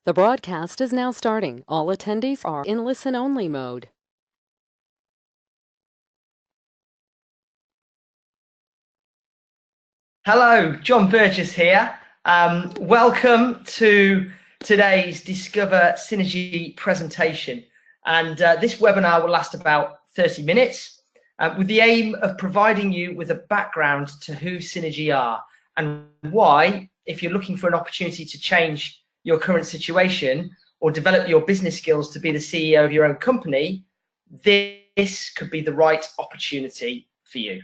The broadcast is now starting. All attendees are in listen-only mode. Hello, Jon Burgess here. Welcome to today's Discover Synergy presentation. And this webinar will last about 30 minutes with the aim of providing you with a background to who Synergy are and why, if you're looking for an opportunity to change your current situation or develop your business skills to be the CEO of your own company, this could be the right opportunity for you.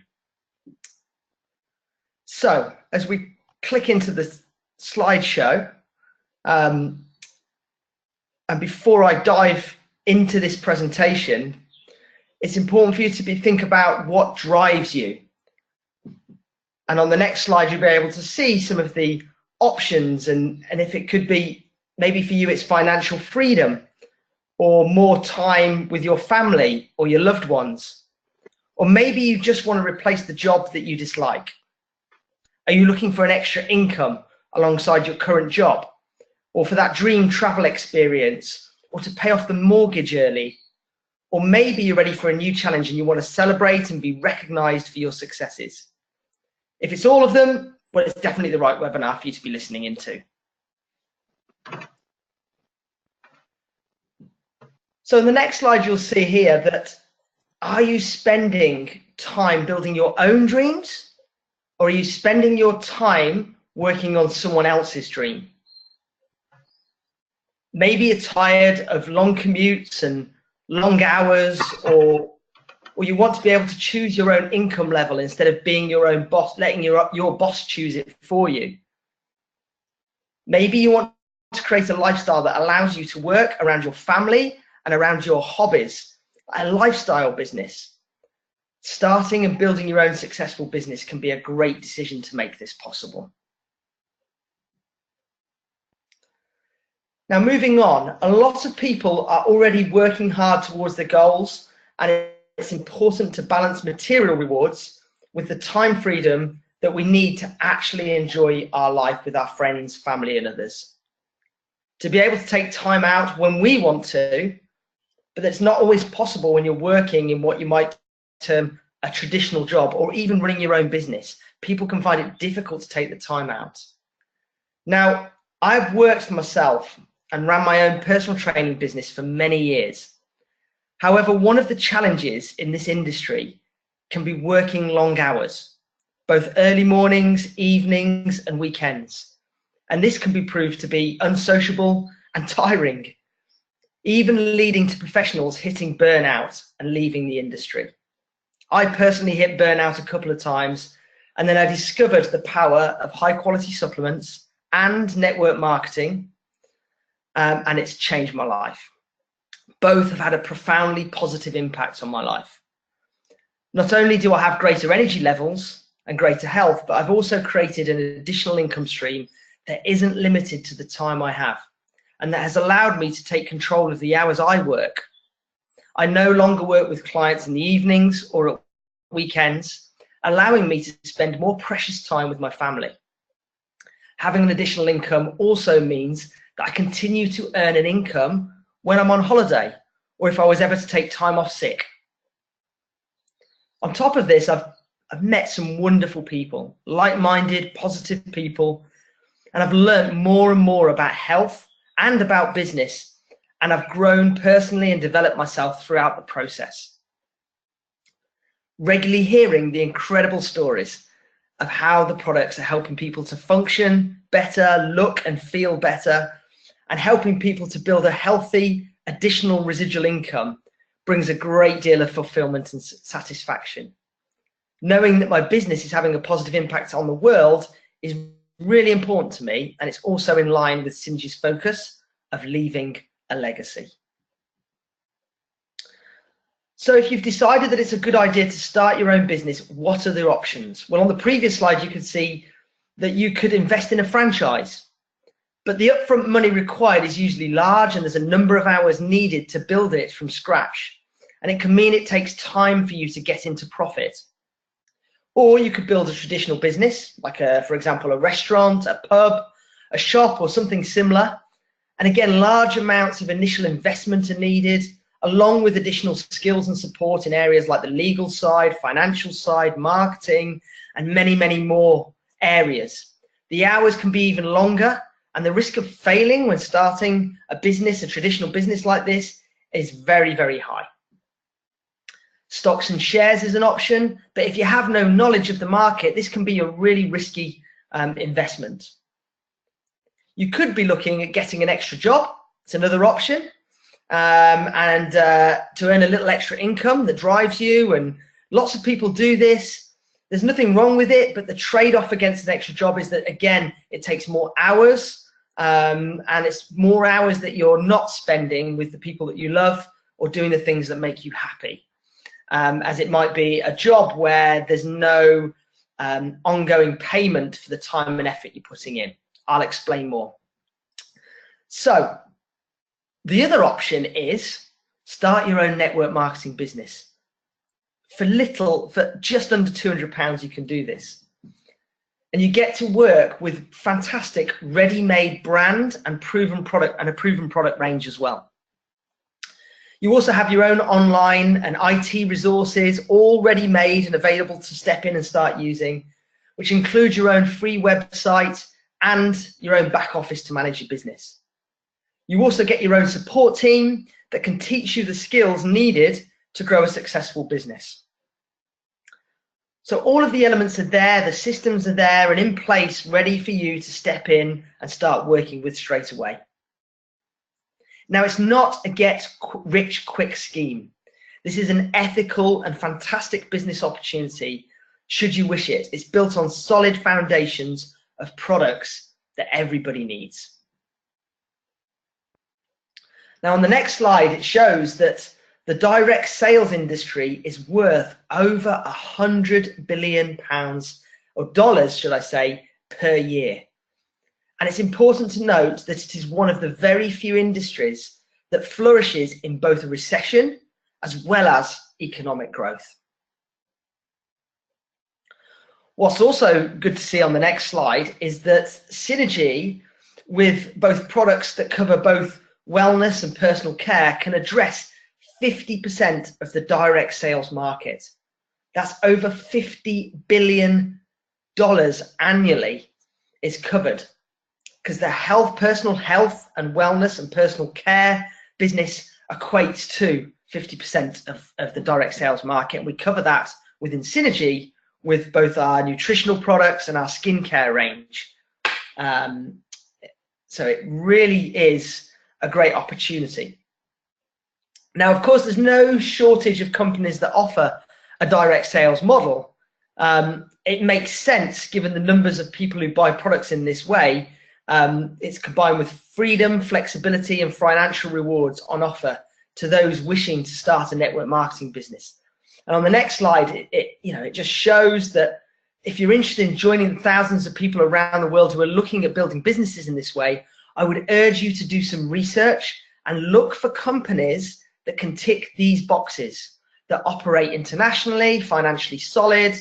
So, as we click into the slideshow, and before I dive into this presentation, it's important for you to think about what drives you. And on the next slide, you'll be able to see some of the options, and if it could be, maybe for you, it's financial freedom, or more time with your family or your loved ones, or maybe you just want to replace the job that you dislike. Are you looking for an extra income alongside your current job, or for that dream travel experience, or to pay off the mortgage early? Or maybe you're ready for a new challenge and you want to celebrate and be recognized for your successes. If it's all of them, well, it's definitely the right webinar for you to be listening into. So in the next slide, you'll see here that, are you spending time building your own dreams? Or are you spending your time working on someone else's dream? Maybe you're tired of long commutes and long hours, or you want to be able to choose your own income level instead of being your own boss, letting your boss choose it for you. Maybe you want to create a lifestyle that allows you to work around your family and around your hobbies, a lifestyle business. Starting and building your own successful business can be a great decision to make this possible. Now, moving on, a lot of people are already working hard towards their goals, and it's important to balance material rewards with the time freedom that we need to actually enjoy our life with our friends, family, and others. To be able to take time out when we want to, but that's not always possible when you're working in what you might term a traditional job, or even running your own business. People can find it difficult to take the time out. Now, I've worked for myself and ran my own personal training business for many years. However, one of the challenges in this industry can be working long hours, both early mornings, evenings, and weekends. And this can be proved to be unsociable and tiring, even leading to professionals hitting burnout and leaving the industry. I personally hit burnout a couple of times, and then I discovered the power of high quality supplements and network marketing, and it's changed my life. Both have had a profoundly positive impact on my life. Not only do I have greater energy levels and greater health, but I've also created an additional income stream that isn't limited to the time I have, and that has allowed me to take control of the hours I work. I no longer work with clients in the evenings or at weekends, allowing me to spend more precious time with my family. Having an additional income also means that I continue to earn an income when I'm on holiday, or if I was ever to take time off sick. On top of this, I've met some wonderful people, like-minded, positive people, and I've learned more and more about health and about business. And I've grown personally and developed myself throughout the process. Regularly hearing the incredible stories of how the products are helping people to function better, look and feel better, and helping people to build a healthy additional residual income brings a great deal of fulfillment and satisfaction. Knowing that my business is having a positive impact on the world is really important to me, and it's also in line with Synergy's focus of leaving a legacy. So if you've decided that it's a good idea to start your own business, what are the options? Well, on the previous slide, you could see that you could invest in a franchise, but the upfront money required is usually large, and there's a number of hours needed to build it from scratch. And it can mean it takes time for you to get into profit. Or you could build a traditional business, like for example, a restaurant, a pub, a shop, or something similar, And again, large amounts of initial investment are needed, along with additional skills and support in areas like the legal side, financial side, marketing, and many, many more areas. The hours can be even longer, and the risk of failing when starting a business, a traditional business like this, is very, very high. Stocks and shares is an option, but if you have no knowledge of the market, this can be a really risky investment. You could be looking at getting an extra job. It's another option. To earn a little extra income that drives you, and lots of people do this. There's nothing wrong with it, but the trade-off against an extra job is that, again, it takes more hours, and it's more hours that you're not spending with the people that you love or doing the things that make you happy, as it might be a job where there's no ongoing payment for the time and effort you're putting in. I'll explain more. So the other option is start your own network marketing business. For just under £200, you can do this. And you get to work with fantastic ready-made brand and proven product, and a proven product range as well. You also have your own online and IT resources, all ready-made and available to step in and start using, which includes your own free website and your own back office to manage your business. You also get your own support team that can teach you the skills needed to grow a successful business. So all of the elements are there, the systems are there and in place, ready for you to step in and start working with straight away. Now, it's not a get-rich-quick scheme. This is an ethical and fantastic business opportunity, should you wish it. It's built on solid foundations of products that everybody needs. Now, on the next slide, it shows that the direct sales industry is worth over £100 billion, or dollars, should I say, per year. And it's important to note that it is one of the very few industries that flourishes in both a recession as well as economic growth. What's also good to see on the next slide is that synergy with both products that cover both wellness and personal care can address 50% of the direct sales market. That's over $50 billion annually is covered, because the personal health and wellness and personal care business equates to 50% of the direct sales market. And we cover that within synergy with both our nutritional products and our skincare range. So it really is a great opportunity. Now, of course, there's no shortage of companies that offer a direct sales model. It makes sense given the numbers of people who buy products in this way. It's combined with freedom, flexibility, and financial rewards on offer to those wishing to start a network marketing business. And on the next slide, it just shows that if you're interested in joining the thousands of people around the world who are looking at building businesses in this way, I would urge you to do some research and look for companies that can tick these boxes, that operate internationally, financially solid,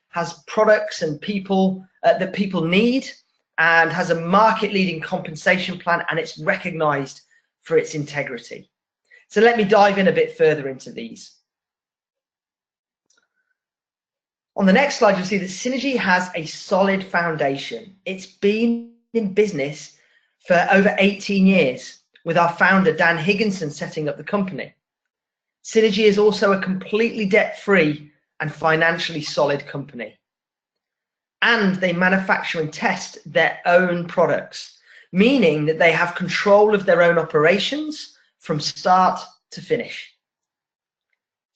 has products and people that people need, and has a market-leading compensation plan, and it's recognized for its integrity. So let me dive in a bit further into these. On the next slide, you'll see that Synergy has a solid foundation. It's been in business for over 18 years, with our founder, Dan Higginson, setting up the company. Synergy is also a completely debt-free and financially solid company. And they manufacture and test their own products, meaning that they have control of their own operations from start to finish.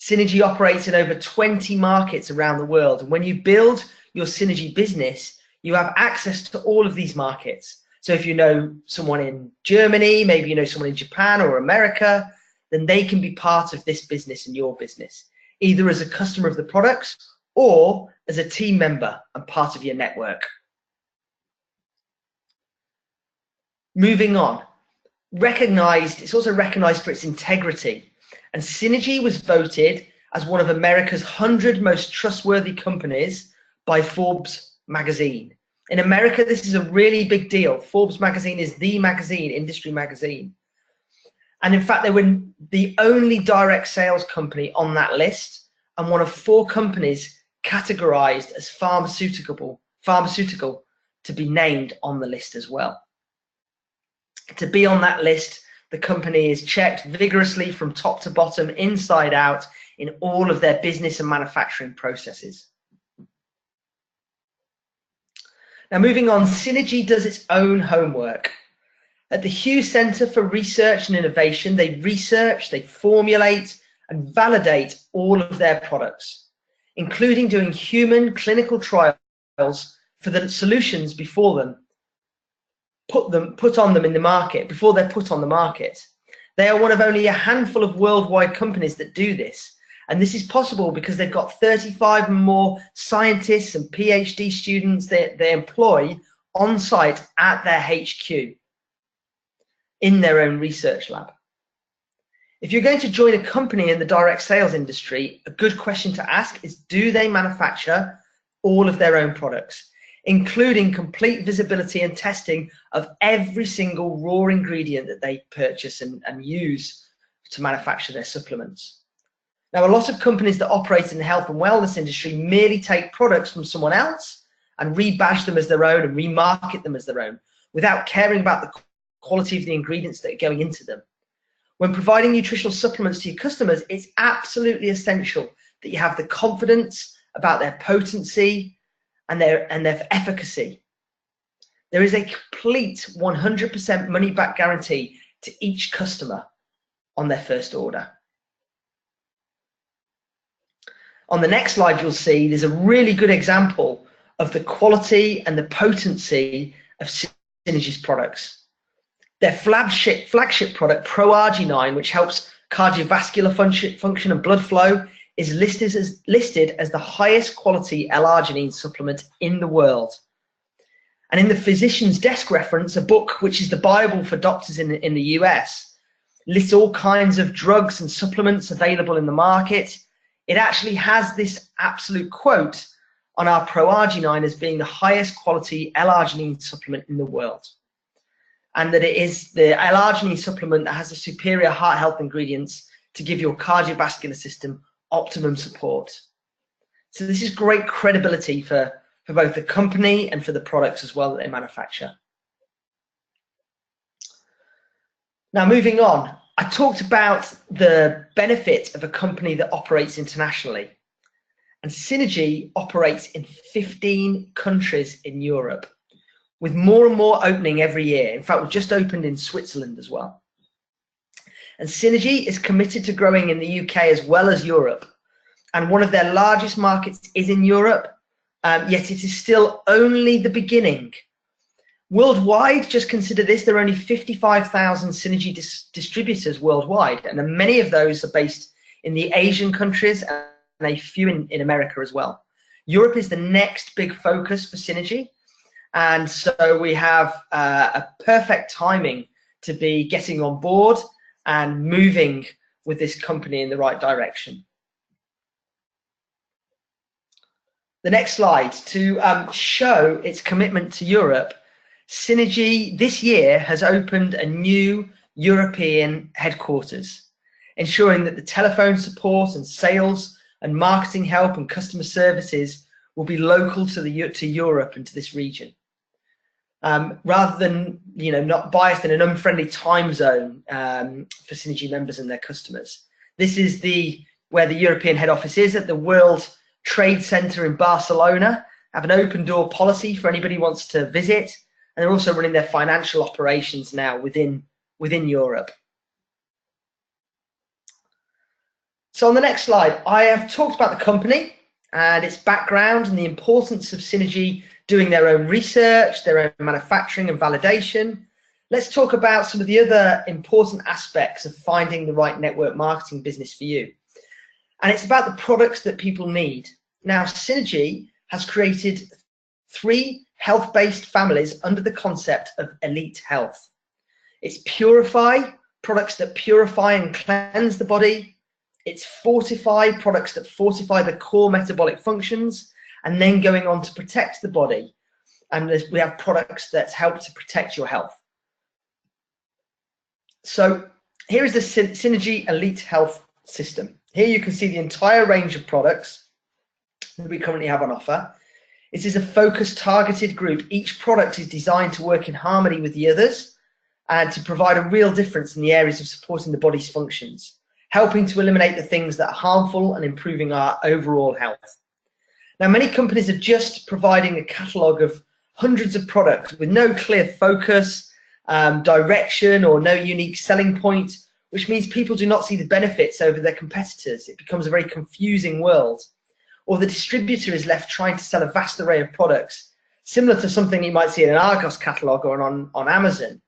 Synergy operates in over 20 markets around the world. And when you build your Synergy business, you have access to all of these markets. So if you know someone in Germany, maybe you know someone in Japan or America, then they can be part of this business and your business, either as a customer of the products or as a team member and part of your network. Moving on, it's also recognized for its integrity. And Synergy was voted as one of America's 100 most trustworthy companies by Forbes magazine. In America, this is a really big deal. Forbes magazine is the magazine, industry magazine. And in fact, they were the only direct sales company on that list and one of 4 companies categorized as pharmaceutical to be named on the list as well. To be on that list, the company is checked vigorously from top to bottom, inside out, in all of their business and manufacturing processes. Now, moving on, Synergy does its own homework. At the Hughes Centre for Research and Innovation, they research, they formulate and validate all of their products, including doing human clinical trials for the solutions before them, put on them in the market, before they're put on the market. They are one of only a handful of worldwide companies that do this. And this is possible because they've got 35 more scientists and PhD students that they employ on site at their HQ in their own research lab. If you're going to join a company in the direct sales industry, a good question to ask is, do they manufacture all of their own products, including complete visibility and testing of every single raw ingredient that they purchase and use to manufacture their supplements? Now, a lot of companies that operate in the health and wellness industry merely take products from someone else and rebadge them as their own and remarket them as their own without caring about the quality of the ingredients that are going into them. When providing nutritional supplements to your customers, it's absolutely essential that you have the confidence about their potency and their efficacy. There is a complete 100% money back guarantee to each customer on their first order. On the next slide, you'll see there's a really good example of the quality and the potency of Synergy's products. Their flagship product, ProArginine, which helps cardiovascular function and blood flow, is listed as the highest quality L-arginine supplement in the world. And in the Physician's Desk reference, a book which is the Bible for doctors in the US, lists all kinds of drugs and supplements available in the market. It actually has this absolute quote on our ProArginine as being the highest quality L-arginine supplement in the world. And that it is the L-arginine supplement that has the superior heart health ingredients to give your cardiovascular system optimum support. So this is great credibility for both the company and for the products as well that they manufacture. Now, moving on, I talked about the benefit of a company that operates internationally. And Synergy operates in 15 countries in Europe, with more and more opening every year. In fact, we've just opened in Switzerland as well. And Synergy is committed to growing in the UK as well as Europe. And one of their largest markets is in Europe, yet it is still only the beginning. Worldwide, just consider this, there are only 55,000 Synergy distributors worldwide, and many of those are based in the Asian countries and a few in America as well. Europe is the next big focus for Synergy, and so we have a perfect timing to be getting on board and moving with this company in the right direction. The next slide, to show its commitment to Europe, Synergy this year has opened a new European headquarters, ensuring that the telephone support and sales and marketing help and customer services will be local to Europe and to this region, rather than not biased in an unfriendly time zone for Synergy members and their customers. This is where the European head office is, at the World Trade Center in Barcelona. Have an open door policy for anybody who wants to visit. And they're also running their financial operations now within Europe. So on the next slide, I have talked about the company and its background and the importance of Synergy doing their own research, their own manufacturing and validation. Let's talk about some of the other important aspects of finding the right network marketing business for you. And it's about the products that people need. Now, Synergy has created 3 health-based families under the concept of elite health. It's Purify, products that purify and cleanse the body. It's Fortify, products that fortify the core metabolic functions, and then going on to protect the body and we have products that help to protect your health. So here is the Synergy Elite Health System. Here you can see the entire range of products that we currently have on offer. This is a focused, targeted group. Each product is designed to work in harmony with the others and to provide a real difference in the areas of supporting the body's functions, helping to eliminate the things that are harmful and improving our overall health. Now, many companies are just providing a catalogue of hundreds of products with no clear focus, direction, or no unique selling point, which means people do not see the benefits over their competitors. It becomes a very confusing world. Or the distributor is left trying to sell a vast array of products, similar to something you might see in an Argos catalogue or on Amazon.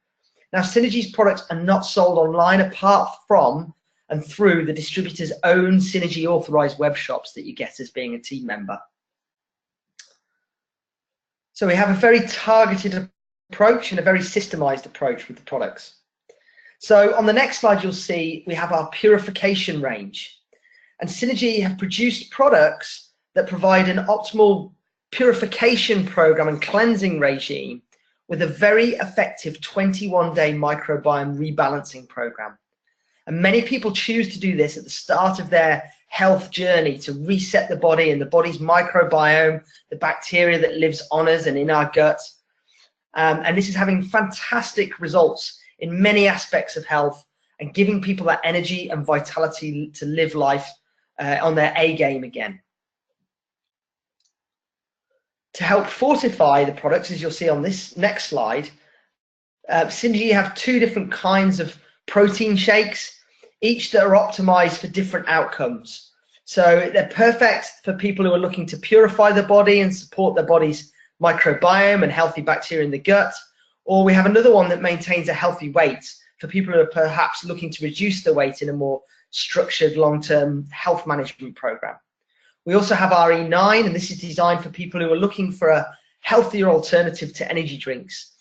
Now, Synergy's products are not sold online apart from and through the distributor's own Synergy authorized web shops that you get as being a team member. So we have a very targeted approach and a very systemized approach with the products. So on the next slide, you'll see we have our purification range. And Synergy have produced products that provide an optimal purification program and cleansing regime with a very effective 21-day microbiome rebalancing program. And many people choose to do this at the start of their health journey to reset the body and the body's microbiome, the bacteria that lives on us and in our gut. And this is having fantastic results in many aspects of health and giving people that energy and vitality to live life on their A game again. To help fortify the products, as you'll see on this next slide, Synergy have two different kinds of protein shakes, each that are optimized for different outcomes. So they're perfect for people who are looking to purify the body and support their body's microbiome and healthy bacteria in the gut. Or we have another one that maintains a healthy weight for people who are perhaps looking to reduce their weight in a more structured long-term health management program. We also have our E9, and this is designed for people who are looking for a healthier alternative to energy drinks,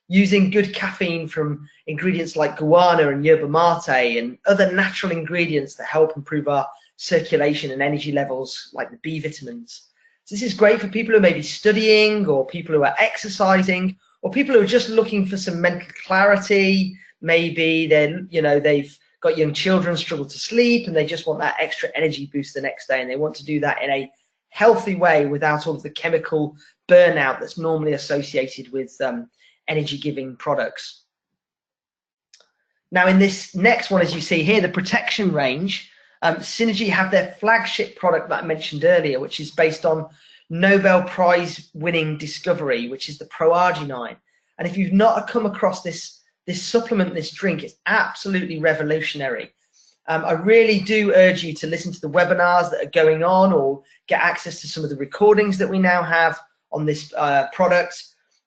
using good caffeine from ingredients like guarana and yerba mate and other natural ingredients that help improve our circulation and energy levels, like the B vitamins. So this is great for people who may be studying, or people who are exercising, or people who are just looking for some mental clarity. Maybe they've got young children, struggle to sleep, and they just want that extra energy boost the next day, and they want to do that in a healthy way without all of the chemical burnout that's normally associated with energy-giving products. Now, in this next one, as you see here, the protection range, Synergy have their flagship product that I mentioned earlier, which is based on Nobel Prize-winning discovery, which is the Pro-Arginine. And if you've not come across this supplement, this drink, it's absolutely revolutionary. I really do urge you to listen to the webinars that are going on, or get access to some of the recordings that we now have on this product.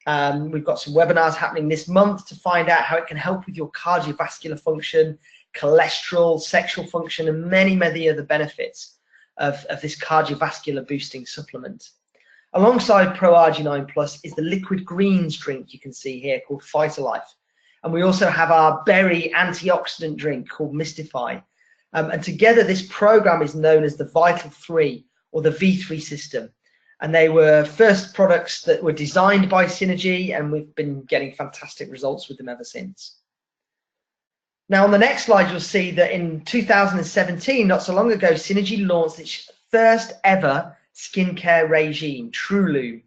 We've got some webinars happening this month to find out how it can help with your cardiovascular function, cholesterol, sexual function, and many, many other benefits of this cardiovascular boosting supplement. Alongside Pro-Arginine Plus is the liquid greens drink you can see here called Phytolife. And we also have our berry antioxidant drink called Mystify. And together this program is known as the Vital 3, or the V3 system. And they were first products that were designed by Synergy, and we've been getting fantastic results with them ever since. Now, on the next slide, you'll see that in 2017, not so long ago, Synergy launched its first ever skincare regime, TrueLume.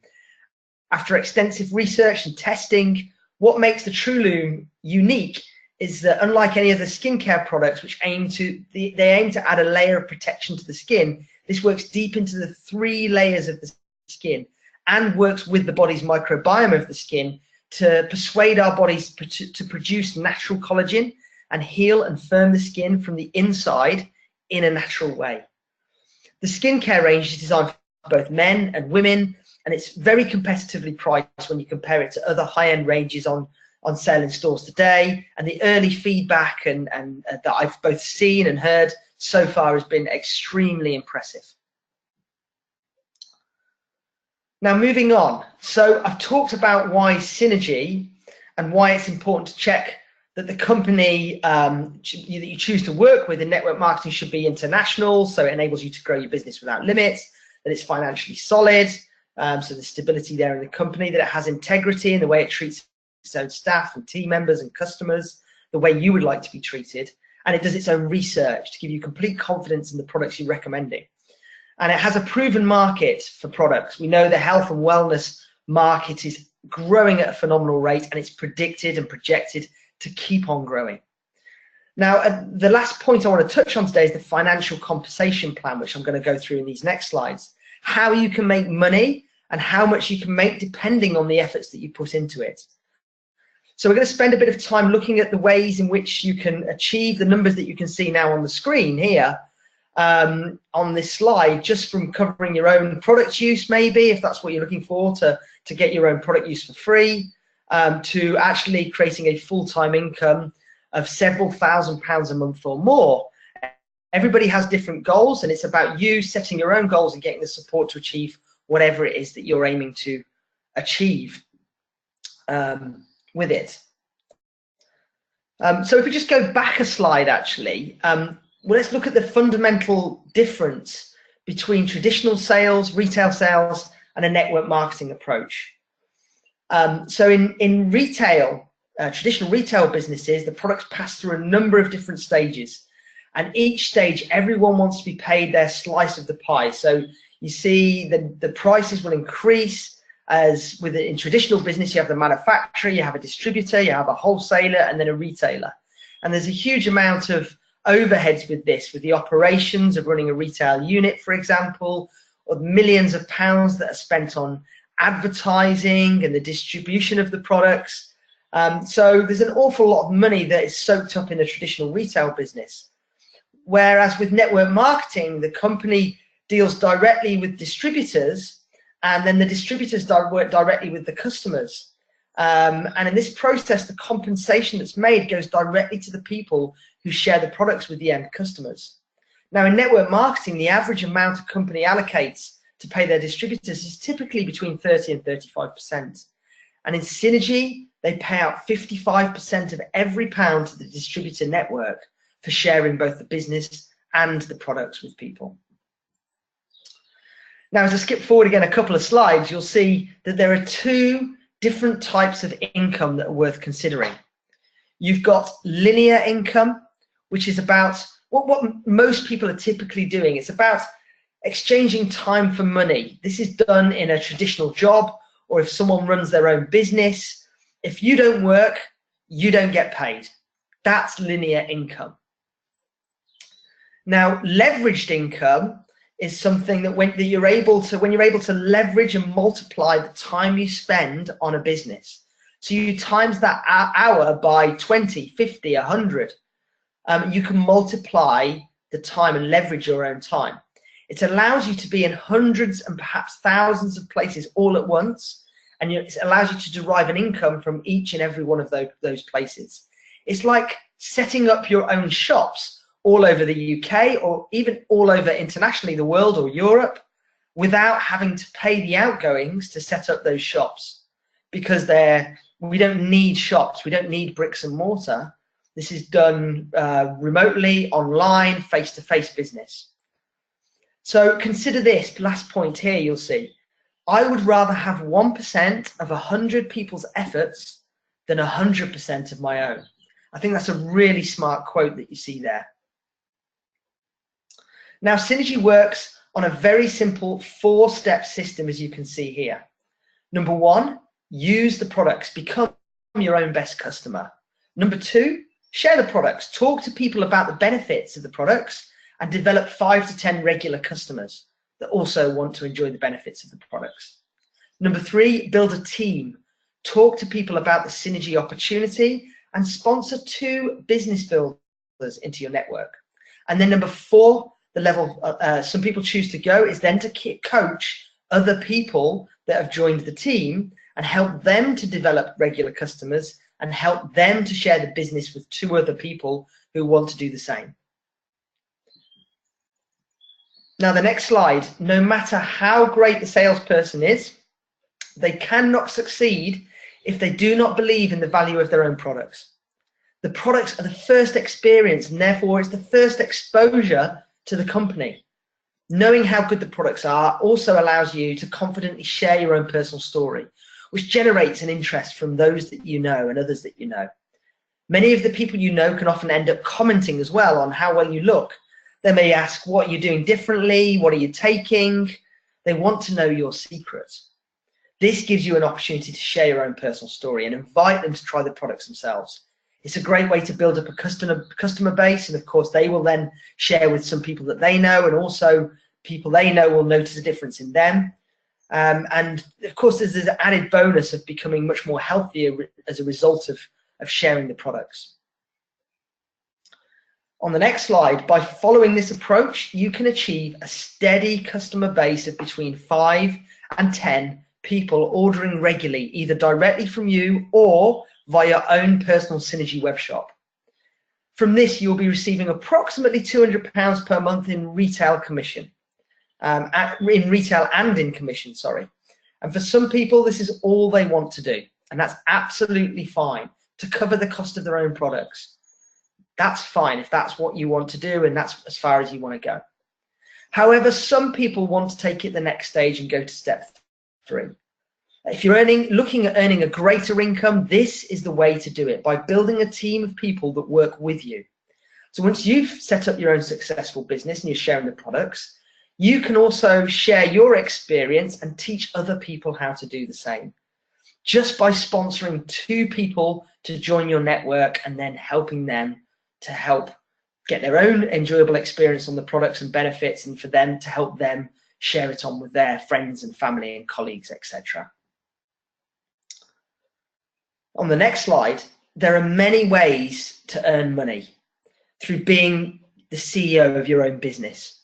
After extensive research and testing, what makes the TrueLume unique is that, unlike any other skincare products which aim to add a layer of protection to the skin, this works deep into the 3 layers of the skin and works with the body's microbiome of the skin to persuade our bodies to produce natural collagen and heal and firm the skin from the inside in a natural way. The skincare range is designed for both men and women, and it's very competitively priced when you compare it to other high-end ranges on sale in stores today. And the early feedback and that I've both seen and heard so far has been extremely impressive. Now, moving on. So I've talked about why Synergy and why it's important to check that the company that you choose to work with in network marketing should be international, so it enables you to grow your business without limits, that it's financially solid, So the stability there in the company, that it has integrity in the way it treats its own staff and team members and customers, the way you would like to be treated. And it does its own research to give you complete confidence in the products you're recommending. And it has a proven market for products. We know the health and wellness market is growing at a phenomenal rate, and it's predicted and projected to keep on growing. Now, the last point I want to touch on today is the financial compensation plan, which I'm going to go through in these next slides. How you can make money and how much you can make depending on the efforts that you put into it. So we're going to spend a bit of time looking at the ways in which you can achieve the numbers that you can see now on the screen here on this slide, just from covering your own product use, maybe, if that's what you're looking for, to get your own product use for free, to actually creating a full-time income of several £1,000s a month or more. Everybody has different goals, and it's about you setting your own goals and getting the support to achieve whatever it is that you're aiming to achieve with it. So if we just go back a slide, actually, well, let's look at the fundamental difference between traditional sales, retail sales, and a network marketing approach. So in retail, traditional retail businesses, the products pass through a number of different stages. And each stage, everyone wants to be paid their slice of the pie. So you see the prices will increase, as in traditional business, you have the manufacturer, you have a distributor, you have a wholesaler, and then a retailer. And there's a huge amount of overheads with this, with the operations of running a retail unit, for example, or millions of pounds that are spent on advertising and the distribution of the products. So there's an awful lot of money that is soaked up in a traditional retail business. Whereas with network marketing, the company deals directly with distributors, and then the distributors work directly with the customers. And in this process, the compensation that's made goes directly to the people who share the products with the end customers. Now, in network marketing, the average amount a company allocates to pay their distributors is typically between 30 and 35%. And in Synergy, they pay out 55% of every pound to the distributor network for sharing both the business and the products with people. Now, as I skip forward again a couple of slides, you'll see that there are two different types of income that are worth considering. You've got linear income, which is about what most people are typically doing. It's about exchanging time for money. This is done in a traditional job, or if someone runs their own business. If you don't work, you don't get paid. That's linear income. Now, leveraged income is something that when you're able to leverage and multiply the time you spend on a business. So you times that hour by 20, 50, 100. You can multiply the time and leverage your own time. It allows you to be in hundreds and perhaps thousands of places all at once, and it allows you to derive an income from each and every one of those places. It's like setting up your own shops all over the UK, or even all over internationally, the world or Europe, without having to pay the outgoings to set up those shops, because we don't need shops, we don't need bricks and mortar. This is done remotely, online, face-to-face business. So consider this last point here. You'll see, I would rather have 1% of 100 people's efforts than 100% of my own. I think that's a really smart quote that you see there. Now, Synergy works on a very simple 4-step system, as you can see here. Number 1, use the products, become your own best customer. Number 2, share the products, talk to people about the benefits of the products, and develop 5 to 10 regular customers that also want to enjoy the benefits of the products. Number 3, build a team, talk to people about the Synergy opportunity, and sponsor 2 business builders into your network. And then number 4, the level some people choose to go is then to coach other people that have joined the team and help them to develop regular customers and help them to share the business with 2 other people who want to do the same. Now, the next slide, no matter how great the salesperson is, they cannot succeed if they do not believe in the value of their own products. The products are the first experience, and therefore it's the first exposure to the company. Knowing how good the products are also allows you to confidently share your own personal story, which generates an interest from those that you know and others that you know. Many of the people you know can often end up commenting as well on how well you look. They may ask, what are you doing differently? What are you taking? They want to know your secrets. This gives you an opportunity to share your own personal story and invite them to try the products themselves. It's a great way to build up a customer base, and of course they will then share with some people that they know, and also people they know will notice a difference in them. And of course there's this added bonus of becoming much more healthier as a result of sharing the products. On the next slide, by following this approach, you can achieve a steady customer base of between 5 and 10 people ordering regularly, either directly from you or via your own personal Synergy web shop. From this, you'll be receiving approximately £200 per month in retail commission, in retail and in commission, sorry. And for some people, this is all they want to do, and that's absolutely fine, to cover the cost of their own products. That's fine if that's what you want to do and that's as far as you want to go. However, some people want to take it the next stage and go to step 3. If you're looking at earning a greater income, this is the way to do it, by building a team of people that work with you. So once you've set up your own successful business and you're sharing the products, you can also share your experience and teach other people how to do the same, just by sponsoring 2 people to join your network and then helping them to help get their own enjoyable experience on the products and benefits, and for them to help them share it on with their friends and family and colleagues, etc. On the next slide, there are many ways to earn money through being the CEO of your own business.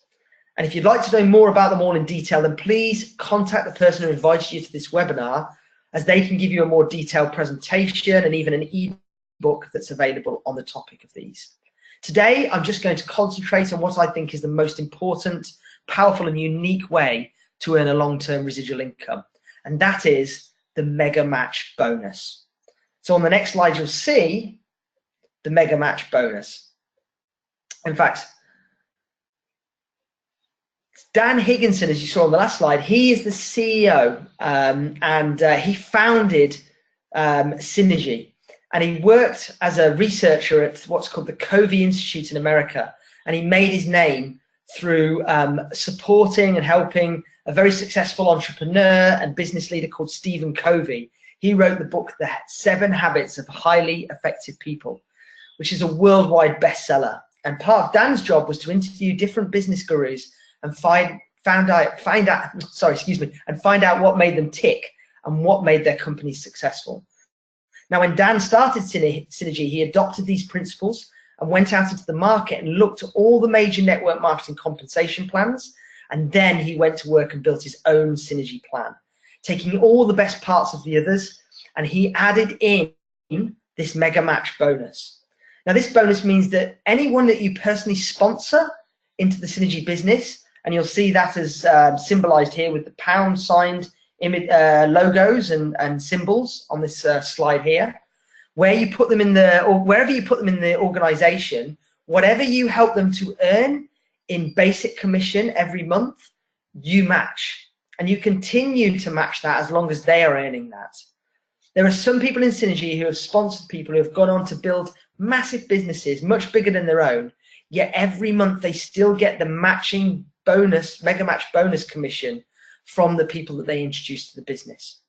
And if you'd like to know more about them all in detail, then please contact the person who invited you to this webinar, as they can give you a more detailed presentation and even an ebook that's available on the topic of these. Today, I'm just going to concentrate on what I think is the most important, powerful and unique way to earn a long-term residual income, and that is the mega match bonus. So on the next slide, you'll see the mega match bonus. In fact, Dan Higginson, as you saw on the last slide, he is the CEO, and he founded Synergy. And he worked as a researcher at what's called the Covey Institute in America. And he made his name through supporting and helping a very successful entrepreneur and business leader called Stephen Covey. He wrote the book, The 7 Habits of Highly Effective People, which is a worldwide bestseller. And part of Dan's job was to interview different business gurus and find out what made them tick and what made their companies successful. Now, when Dan started Synergy, he adopted these principles and went out into the market and looked at all the major network marketing compensation plans, and then he went to work and built his own Synergy plan, taking all the best parts of the others, and he added in this mega match bonus. Now, this bonus means that anyone that you personally sponsor into the Synergy business, and you'll see that as symbolized here with the pound signed logos and symbols on this slide here, where you put them in wherever you put them in the organization, whatever you help them to earn in basic commission every month, you match, and you continue to match that as long as they are earning that. There are some people in Synergy who have sponsored people who have gone on to build massive businesses, much bigger than their own, yet every month they still get the matching bonus, mega match bonus commission from the people that they introduce to the business.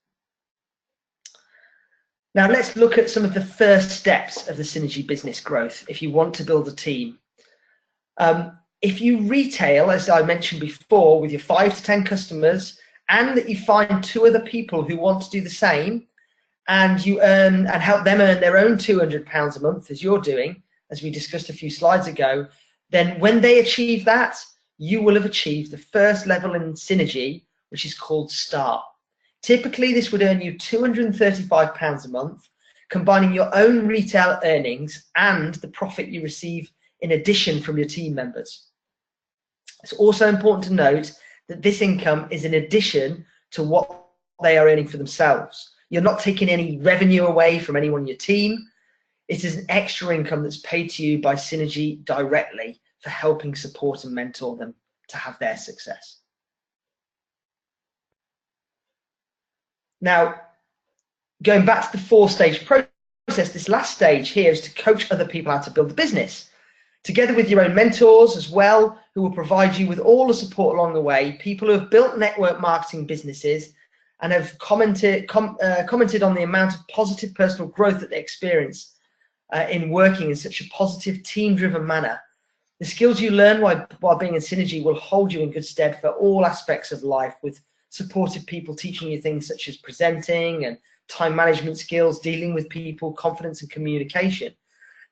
Now let's look at some of the first steps of the Synergy business growth if you want to build a team. If you retail, as I mentioned before, with your 5 to 10 customers, and that you find 2 other people who want to do the same, and you earn and help them earn their own £200 a month, as you're doing, as we discussed a few slides ago, then when they achieve that, you will have achieved the first level in Synergy, which is called Start. Typically, this would earn you £235 a month, combining your own retail earnings and the profit you receive in addition from your team members. It's also important to note that this income is in addition to what they are earning for themselves. You're not taking any revenue away from anyone in your team. It is an extra income that's paid to you by Synergy directly for helping support and mentor them to have their success. Now, going back to the 4-stage process, this last stage here is to coach other people how to build the business, together with your own mentors as well, who will provide you with all the support along the way, people who have built network marketing businesses and have commented on the amount of positive personal growth that they experience in working in such a positive, team-driven manner. The skills you learn while being in Synergy will hold you in good stead for all aspects of life, with supportive people teaching you things such as presenting and time management skills, dealing with people, confidence and communication.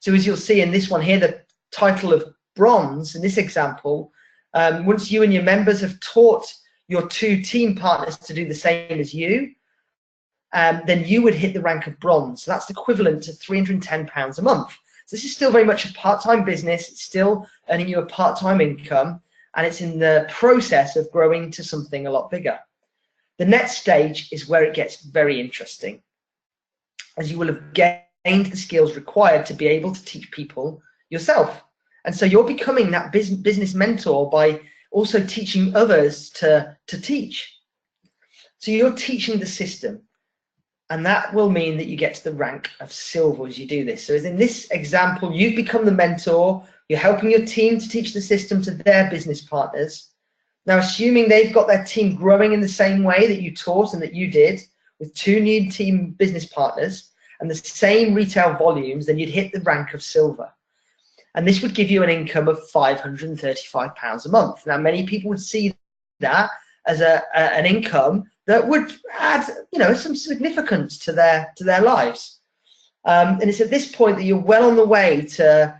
So as you'll see in this one here, the title of bronze, in this example, once you and your members have taught your 2 team partners to do the same as you, then you would hit the rank of bronze. So that's equivalent to £310 a month. So this is still very much a part-time business. It's still earning you a part-time income, and it's in the process of growing to something a lot bigger. The next stage is where it gets very interesting, as you will have gained the skills required to be able to teach people yourself. And so you're becoming that business mentor by also teaching others to teach. So you're teaching the system, and that will mean that you get to the rank of silver as you do this. So as in this example, you've become the mentor, you're helping your team to teach the system to their business partners. Now, assuming they've got their team growing in the same way that you taught and that you did, with 2 new team business partners and the same retail volumes, then you'd hit the rank of silver. And this would give you an income of £535 a month. Now, many people would see that as an income that would add, some significance to their lives. And it's at this point that you're well on the way to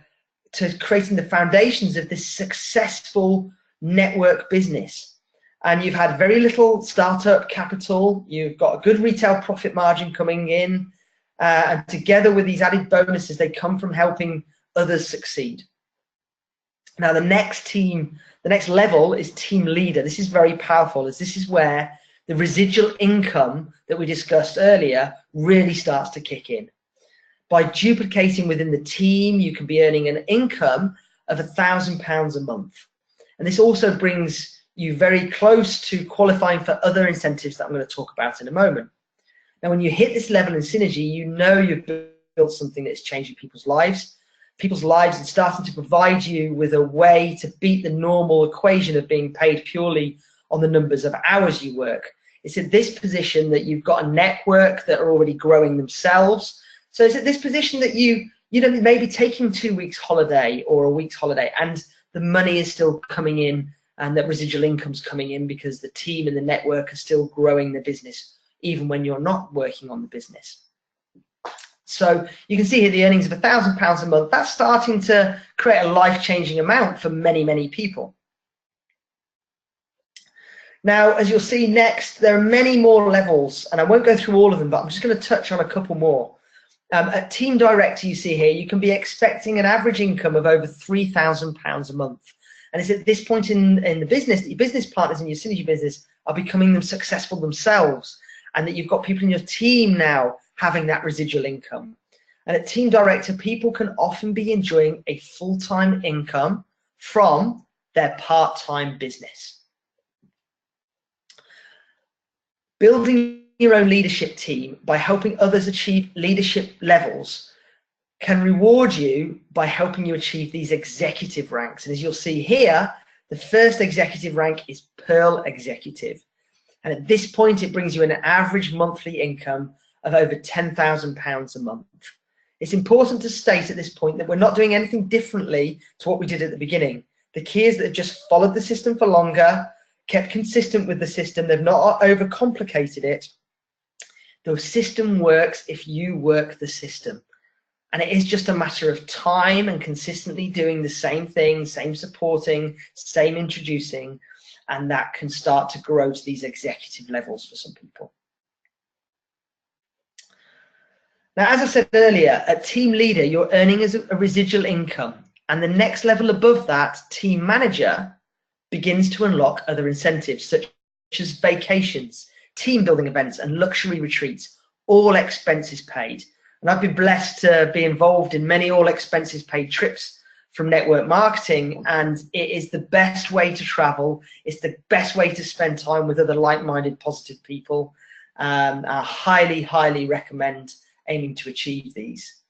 creating the foundations of this successful network business. And you've had very little startup capital. You've got a good retail profit margin coming in, and together with these added bonuses, they come from helping others succeed. Now, the next level is team leader. This is very powerful, as this is where the residual income that we discussed earlier really starts to kick in. By duplicating within the team, you can be earning an income of £1,000 a month. And this also brings you very close to qualifying for other incentives that I'm going to talk about in a moment. Now, when you hit this level in Synergy, you know you've built something that's changing people's lives and starting to provide you with a way to beat the normal equation of being paid purely on the numbers of hours you work. It's at this position that you've got a network that are already growing themselves. So it's at this position that you maybe taking 2 weeks holiday or a week's holiday, and the money is still coming in, and that residual income's coming in because the team and the network are still growing the business, even when you're not working on the business. So you can see here the earnings of £1,000 a month. That's starting to create a life-changing amount for many, many people. Now, as you'll see next, there are many more levels, and I won't go through all of them, but I'm just going to touch on a couple more. At Team Director, you see here, you can be expecting an average income of over £3,000 a month. And it's at this point in the business that your business partners in your Synergy business are becoming successful themselves, and that you've got people in your team now having that residual income. And at Team Director, people can often be enjoying a full-time income from their part-time business. Building your own leadership team by helping others achieve leadership levels can reward you by helping you achieve these executive ranks. And as you'll see here, the first executive rank is Pearl Executive. And at this point, it brings you an average monthly income of over £10,000 a month. It's important to state at this point that we're not doing anything differently to what we did at the beginning. The key is that they've just followed the system for longer, kept consistent with the system. They've not overcomplicated it. The system works if you work the system. And it is just a matter of time and consistently doing the same thing, same supporting, same introducing, and that can start to grow to these executive levels for some people. Now, as I said earlier, at Team Leader, you're earning as a residual income. And the next level above that, Team Manager, begins to unlock other incentives, such as vacations, team building events, and luxury retreats, all expenses paid. And I've been blessed to be involved in many all expenses paid trips from network marketing, and it is the best way to travel. It's the best way to spend time with other like-minded, positive people. I highly recommend aiming to achieve these.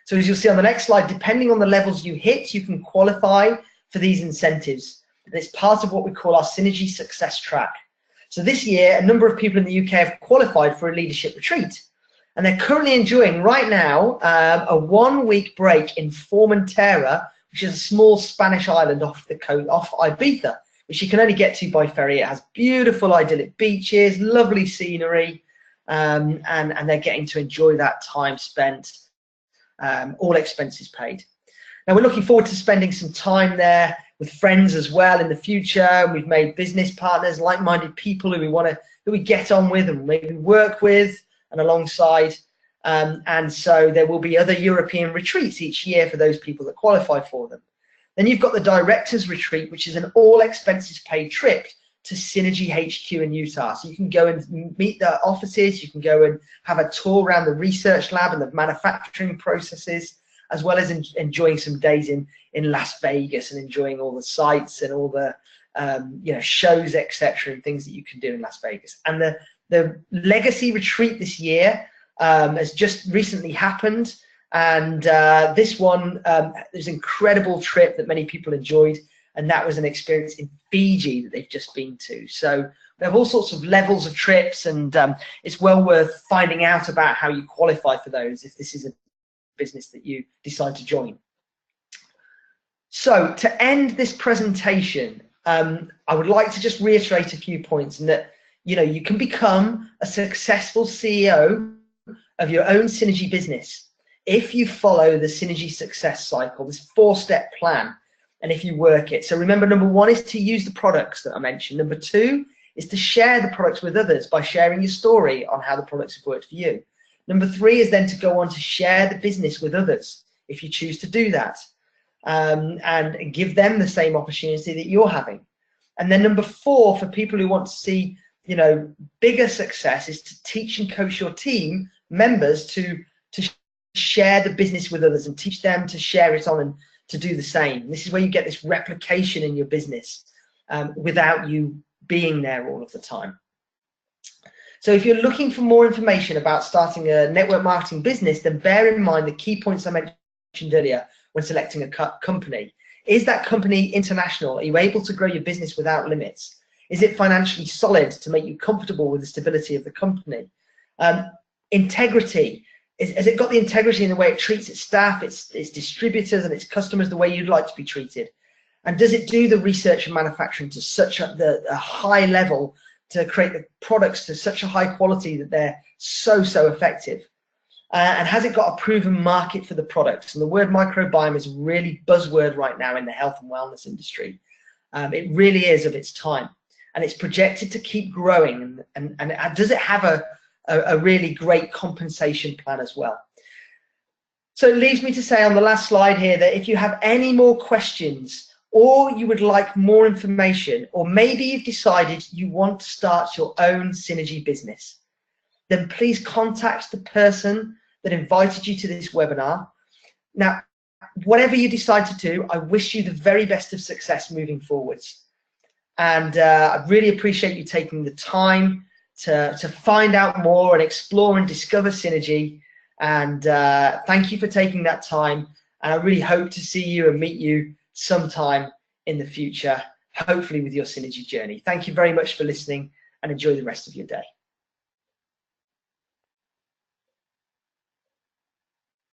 So as you'll see on the next slide, depending on the levels you hit, you can qualify for these incentives. And it's part of what we call our Synergy Success Track. So this year, a number of people in the UK have qualified for a leadership retreat. And they're currently enjoying right now a 1-week break in Formentera, which is a small Spanish island off the coast, off Ibiza, which you can only get to by ferry. It has beautiful idyllic beaches, lovely scenery, and they're getting to enjoy that time spent, all expenses paid. Now we're looking forward to spending some time there with friends as well in the future. We've made business partners, like-minded people who we get on with and maybe work with and alongside. And so there will be other European retreats each year for those people that qualify for them. Then you've got the Directors Retreat, which is an all expenses paid trip to Synergy HQ in Utah. So you can go and meet the offices, you can go and have a tour around the research lab and the manufacturing processes, as well as enjoying some days in Las Vegas and enjoying all the sights and all the shows, etc., and things that you can do in Las Vegas. And the Legacy Retreat this year has just recently happened, and this one is an incredible trip that many people enjoyed, and that was an experience in Fiji that they've just been to. So we have all sorts of levels of trips, and it's well worth finding out about how you qualify for those if this is a business that you decide to join. So to end this presentation, I would like to just reiterate a few points, and that you can become a successful CEO of your own Synergy business if you follow the Synergy success cycle, this 4-step plan, and if you work it. So remember, number 1 is to use the products that I mentioned. Number 2 is to share the products with others by sharing your story on how the products have worked for you. Number 3 is then to go on to share the business with others if you choose to do that, and give them the same opportunity that you're having. And then number 4, for people who want to see bigger success, is to teach and coach your team members to share the business with others and teach them to share it on and to do the same. This is where you get this replication in your business without you being there all of the time. So if you're looking for more information about starting a network marketing business, then bear in mind the key points I mentioned earlier when selecting a company. Is that company international? Are you able to grow your business without limits? Is it financially solid to make you comfortable with the stability of the company? Integrity. Has it got the integrity in the way it treats its staff, its distributors, and its customers the way you'd like to be treated? And does it do the research and manufacturing to such a high level to create the products to such a high quality that they're so effective? And has it got a proven market for the products? And the word microbiome is a really buzzword right now in the health and wellness industry. It really is of its time, and it's projected to keep growing. And does it have a really great compensation plan as well? So it leaves me to say on the last slide here that if you have any more questions, or you would like more information, or maybe you've decided you want to start your own Synergy business, then please contact the person that invited you to this webinar. Now, whatever you decide to do, I wish you the very best of success moving forwards. And I really appreciate you taking the time to find out more and explore and discover Synergy. And thank you for taking that time. And I really hope to see you and meet you sometime in the future, hopefully with your Synergy journey. Thank you very much for listening, and enjoy the rest of your day.